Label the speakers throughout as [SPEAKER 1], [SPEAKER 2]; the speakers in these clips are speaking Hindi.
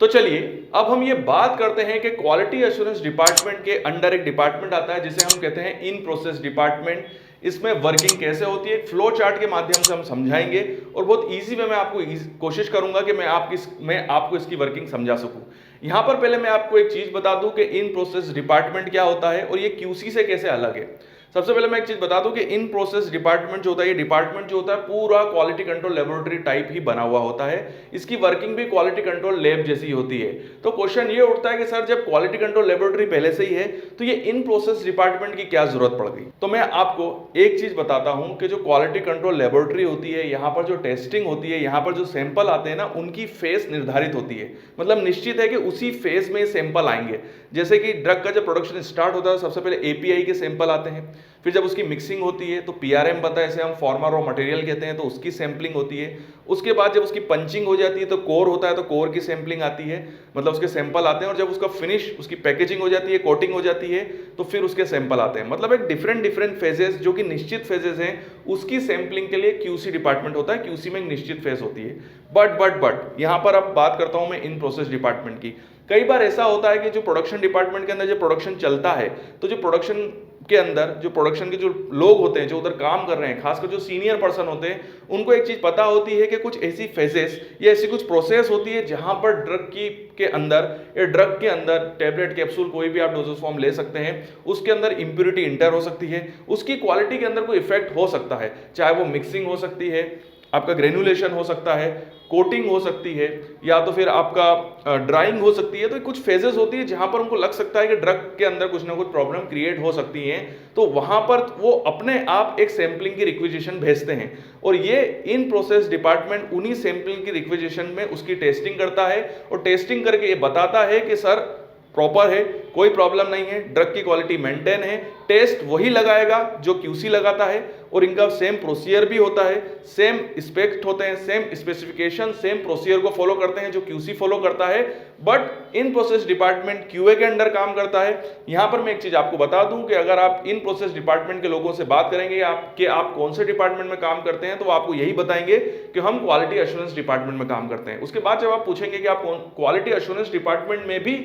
[SPEAKER 1] तो चलिए अब हम ये बात करते हैं कि क्वालिटी एश्योरेंस डिपार्टमेंट के अंडर एक डिपार्टमेंट आता है जिसे हम कहते हैं इन प्रोसेस डिपार्टमेंट। इसमें वर्किंग कैसे होती है फ्लो चार्ट के माध्यम से हम समझाएंगे और बहुत इजी वे में आपको कोशिश करूंगा कि मैं आपको इसकी वर्किंग समझा सकूं। यहां पर पहले मैं आपको एक चीज बता दूं कि इन प्रोसेस डिपार्टमेंट क्या होता है और ये क्यूसी से कैसे अलग है। सबसे पहले मैं एक चीज बता दूं कि इन प्रोसेस डिपार्टमेंट जो होता है, ये डिपार्टमेंट जो होता है पूरा क्वालिटी कंट्रोल लेबोरेटरी टाइप ही बना हुआ होता है। इसकी वर्किंग भी क्वालिटी कंट्रोल लैब जैसी होती है। तो क्वेश्चन ये उठता है कि सर जब क्वालिटी कंट्रोल लेबोरेटरी पहले से ही है तो ये इन प्रोसेस डिपार्टमेंट की क्या जरूरत पड़ गई। तो मैं आपको एक चीज बताता हूं कि जो क्वालिटी कंट्रोल लेबोरेटरी होती है, यहां पर जो टेस्टिंग होती है, यहां पर जो सैंपल आते हैं ना, उनकी फेस निर्धारित होती है। मतलब निश्चित है कि उसी फेज में सैंपल आएंगे। जैसे कि ड्रग का जब प्रोडक्शन स्टार्ट होता है सबसे पहले एपीआई के सैंपल आते हैं, फिर जब उसकी मिक्सिंग होती है तो पीआरएम बनता है, इसे हम फॉर्मा रॉ मटेरियल कहते हैं, तो उसकी सैंपलिंग होती है। उसके बाद जब उसकी पंचिंग हो जाती है तो कोर होता है, तो कोर की सैंपलिंग आती है, मतलब उसके सैंपल आते हैं। और जब उसका फिनिश, उसकी पैकेजिंग हो जाती है, कोटिंग हो जाती है, तो फिर उसके सैंपल आते हैं। मतलब एक डिफरेंट फेजेस जो कि निश्चित फेजेस हैं, उसकी सैंपलिंग के लिए क्यूसी डिपार्टमेंट होता है। क्यूसी में एक निश्चित फेज होती है। बट यहां पर अब बात करता हूं मैं इन प्रोसेस डिपार्टमेंट की। कई बार ऐसा होता है कि जो प्रोडक्शन डिपार्टमेंट के अंदर जो प्रोडक्शन चलता है, तो जो प्रोडक्शन के अंदर जो प्रोडक्शन के जो लोग होते हैं, जो उधर काम कर रहे हैं, खासकर जो सीनियर पर्सन होते हैं, उनको एक चीज पता होती है कि कुछ ऐसी फेजेस या ऐसी कुछ प्रोसेस होती है जहां पर ड्रग की के अंदर या ड्रग के अंदर टैबलेट, कैप्सूल, कोई भी आप डोजेस फॉर्म ले सकते हैं, उसके अंदर इंप्योरिटी इंटर हो सकती है, उसकी क्वालिटी के अंदर कोई इफेक्ट हो सकता है। चाहे वो मिक्सिंग हो सकती है, आपका ग्रेनुलेशन हो सकता है, कोटिंग हो सकती है, या तो फिर आपका ड्राइंग हो सकती है। तो कुछ फेजेस होती है जहां पर उनको लग सकता है कि ड्रग के अंदर कुछ ना कुछ प्रॉब्लम क्रिएट हो सकती है, तो वहां पर वो अपने आप एक सैंपलिंग की रिक्विजिशन भेजते हैं। और ये इन प्रोसेस डिपार्टमेंट उन्हीं सैंपलिंग की रिक्विजिशन में उसकी टेस्टिंग करता है और टेस्टिंग करके ये बताता है कि सर प्रॉपर है, कोई प्रॉब्लम नहीं है, ड्रग की क्वालिटी मेंटेन है। टेस्ट वही लगाएगा जो क्यूसी लगाता है और इनका सेम प्रोसीजर भी होता है, सेम स्पेक्ट होते हैं, सेम स्पेसिफिकेशन, सेम प्रोसीजर को फॉलो करते हैं जो क्यूसी फॉलो करता है। But in process department QA के अंडर काम करता है। यहां पर मैं एक चीज आपको बता दूं कि अगर आप इन प्रोसेस डिपार्टमेंट के लोगों से बात करेंगे आप कौन से डिपार्टमेंट में काम करते हैं, तो वो आपको यही बताएंगे कि हम क्वालिटी एश्योरेंस डिपार्टमेंट में काम करते हैं। उसके बाद जब आप पूछेंगे कि आप क्वालिटी एश्योरेंस डिपार्टमेंट में भी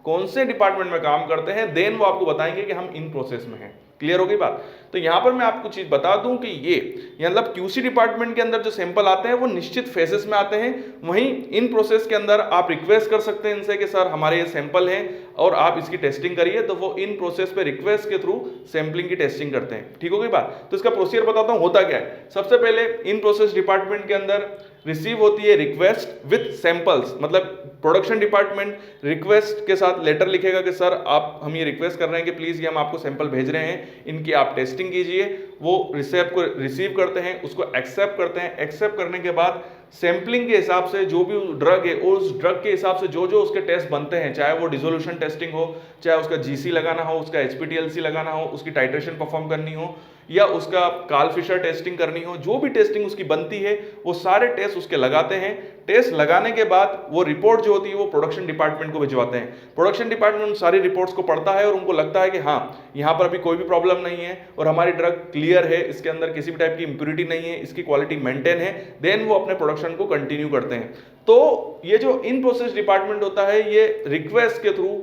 [SPEAKER 1] कौन से डिपार्टमेंट में काम करते हैं, देन वो आपको बताएंगे कि हम इन प्रोसेस में हैं। क्लियर हो गई बात। तो यहां पर मैं आपको चीज बता दूं कि ये मतलब क्यूसी डिपार्टमेंट के अंदर जो सैंपल आते हैं वो निश्चित फेजेस में आते हैं। वहीं इन प्रोसेस के अंदर आप रिक्वेस्ट कर सकते हैं इनसे कि सर हमारे ये सैंपल हैं और आप इसकी टेस्टिंग करिए, तो वो इन प्रोसेस पे रिक्वेस्ट के थ्रू सैंपलिंग की टेस्टिंग करते हैं। ठीक हो गई बात। तो इसका प्रोसीजर बताता हूं होता क्या है। सबसे पहले इन प्रोसेस डिपार्टमेंट के अंदर रिसीव होती है रिक्वेस्ट विथ सैंपल्स। मतलब प्रोडक्शन डिपार्टमेंट रिक्वेस्ट के साथ लेटर लिखेगा कि सर आप हम ये रिक्वेस्ट कर रहे हैं कि प्लीज ये हम आपको सैंपल भेज रहे हैं, इनकी आप टेस्टिंग कीजिए। वो रिसीव करते हैं, उसको एक्सेप्ट करते हैं। एक्सेप्ट करने के बाद सैंपलिंग के हिसाब से जो भी ड्रग है उस ड्रग के हिसाब से जो जो उसके टेस्ट बनते हैं, चाहे वो डिसोल्यूशन टेस्टिंग हो, चाहे उसका जीसी लगाना हो, उसका एचपीटीएलसी लगाना हो, उसकी टाइट्रेशन परफॉर्म करनी हो, या उसका कार्ल फिशर टेस्टिंग करनी हो, जो भी टेस्टिंग उसकी बनती है वो सारे टेस्ट उसके लगाते हैं। टेस्ट लगाने के बाद वो रिपोर्ट जो होती है वो प्रोडक्शन डिपार्टमेंट को भिजवाते हैं। प्रोडक्शन डिपार्टमेंट उन सारी रिपोर्ट्स को पढ़ता है और उनको लगता है कि हाँ यहाँ पर अभी कोई भी प्रॉब्लम नहीं है और हमारी ड्रग क्लियर है, इसके अंदर किसी भी टाइप की इंप्योरिटी नहीं है, इसकी क्वालिटी मेंटेन है, देन वो अपने प्रोडक्शन को कंटिन्यू करते हैं। तो ये जो इन प्रोसेस डिपार्टमेंट होता है ये रिक्वेस्ट के थ्रू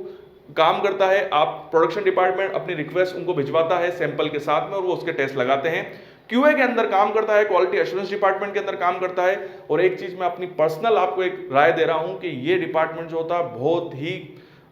[SPEAKER 1] काम करता है। आप प्रोडक्शन डिपार्टमेंट अपनी रिक्वेस्ट उनको भिजवाता है सैंपल के साथ में और वो उसके टेस्ट लगाते हैं। क्यूए के अंदर काम करता है, क्वालिटी एश्योरेंस डिपार्टमेंट के अंदर काम करता है। और एक चीज मैं अपनी पर्सनल आपको एक राय दे रहा हूं कि ये डिपार्टमेंट जो होता है बहुत ही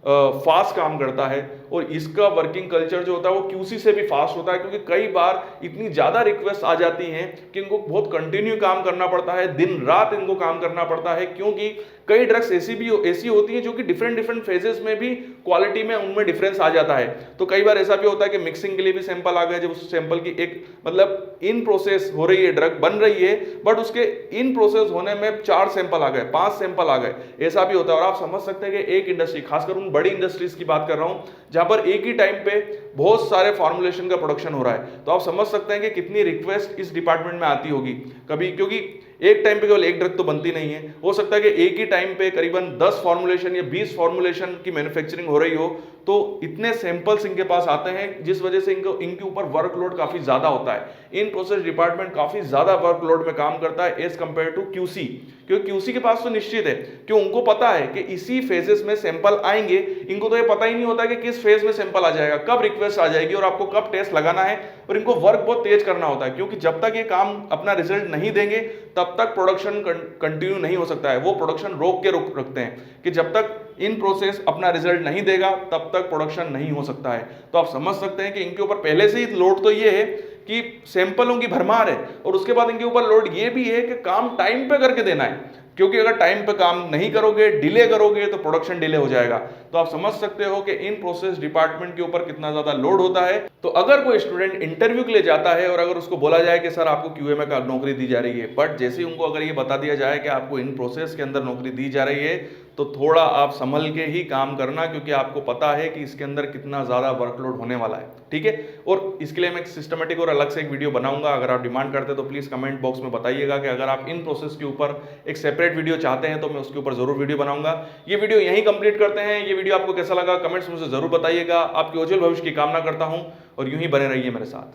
[SPEAKER 1] फास्ट काम करता है और इसका वर्किंग कल्चर जो होता है वो क्यूसी से भी फास्ट होता है, क्योंकि कई बार इतनी ज़्यादा रिक्वेस्ट आ जाती हैं कि इनको बहुत कंटिन्यू काम करना पड़ता है, दिन रात इनको काम करना पड़ता है, क्योंकि कई ड्रग्स ऐसी होती हैं जो कि डिफरेंट फेजेस में भी क्वालिटी में उनमें डिफरेंस आ जाता है। तो कई बार ऐसा भी होता है कि मिक्सिंग के लिए भी सैंपल आ गए, जब उस सैंपल की एक मतलब इन प्रोसेस हो रही है, ड्रग बन रही है, बट उसके इन प्रोसेस होने में 4 सैंपल आ गए, 5 सैंपल आ गए, ऐसा भी होता है। और आप समझ सकते हैं कि एक इंडस्ट्री, खासकर उन बड़ी इंडस्ट्रीज की बात कर रहा हूं जहां पर एक ही टाइम पे बहुत सारे फॉर्मुलेशन का प्रोडक्शन हो रहा है, तो आप समझ सकते हैं कि कितनी रिक्वेस्ट इस डिपार्टमेंट में आती होगी कभी, क्योंकि एक टाइम पे केवल एक ड्रग तो बनती नहीं है। हो सकता है कि एक ही टाइम पे करीबन 10 फॉर्मुलेशन या 20 फॉर्मुलेशन की मैन्युफैक्चरिंग हो रही हो, तो इतने सैंपल्स इनके पास आते हैं जिस वजह से इनके ऊपर वर्कलोड काफी ज्यादा होता है। इन प्रोसेस डिपार्टमेंट काफी ज्यादा वर्कलोड में काम करता है एज कंपेयर टू क्यूसी, क्योंकि क्यूसी के पास तो निश्चित है कि उनको पता है कि इसी फेजेस में सैंपल आएंगे। इनको तो ये पता ही नहीं होता कि किस फेज में सैंपल आ जाएगा, कब रिक्वेस्ट आ जाएगी और आपको कब टेस्ट लगाना है। और इनको वर्क बहुत तेज करना होता है, क्योंकि जब तक ये काम अपना रिजल्ट नहीं देंगे तब तक प्रोडक्शन कंटिन्यू नहीं हो सकता है। वो प्रोडक्शन रोक के रखते हैं कि जब तक इन प्रोसेस अपना रिजल्ट नहीं देगा तब तक प्रोडक्शन नहीं हो सकता है। तो आप समझ सकते हैं कि इनके ऊपर पहले से ही लोड तो ये है कि सैंपलों की भरमार है, और उसके बाद इनके ऊपर लोड ये भी है कि काम टाइम पे करके देना है, क्योंकि अगर टाइम पे काम नहीं करोगे, डिले करोगे, तो प्रोडक्शन डिले हो जाएगा। तो आप समझ सकते हो कि इन प्रोसेस डिपार्टमेंट के ऊपर कितना ज्यादा लोड होता है। तो अगर कोई स्टूडेंट इंटरव्यू के लिए जाता है और अगर उसको बोला जाए कि सर आपको क्यूए में नौकरी दी जा रही है, बट जैसे ही उनको अगर ये बता दिया जाए कि आपको इन प्रोसेस के अंदर नौकरी दी जा रही है, तो थोड़ा आप संभल के ही काम करना, क्योंकि आपको पता है कि इसके अंदर कितना ज्यादा वर्कलोड होने वाला है। ठीक है, और इसके लिए मैं एक सिस्टमेटिक और अलग से एक वीडियो बनाऊंगा। अगर आप डिमांड करते हैं तो प्लीज कमेंट बॉक्स में बताइएगा कि अगर आप इन प्रोसेस के ऊपर एक सेपरेट वीडियो चाहते हैं तो मैं उसके ऊपर जरूर वीडियो बनाऊंगा। ये वीडियो यहीं कंप्लीट करते हैं। ये वीडियो आपको कैसा लगा कमेंट्स में से जरूर बताइएगा। आपके उज्जवल भविष्य की कामना करता हूं और यूं ही बने रहिए मेरे साथ।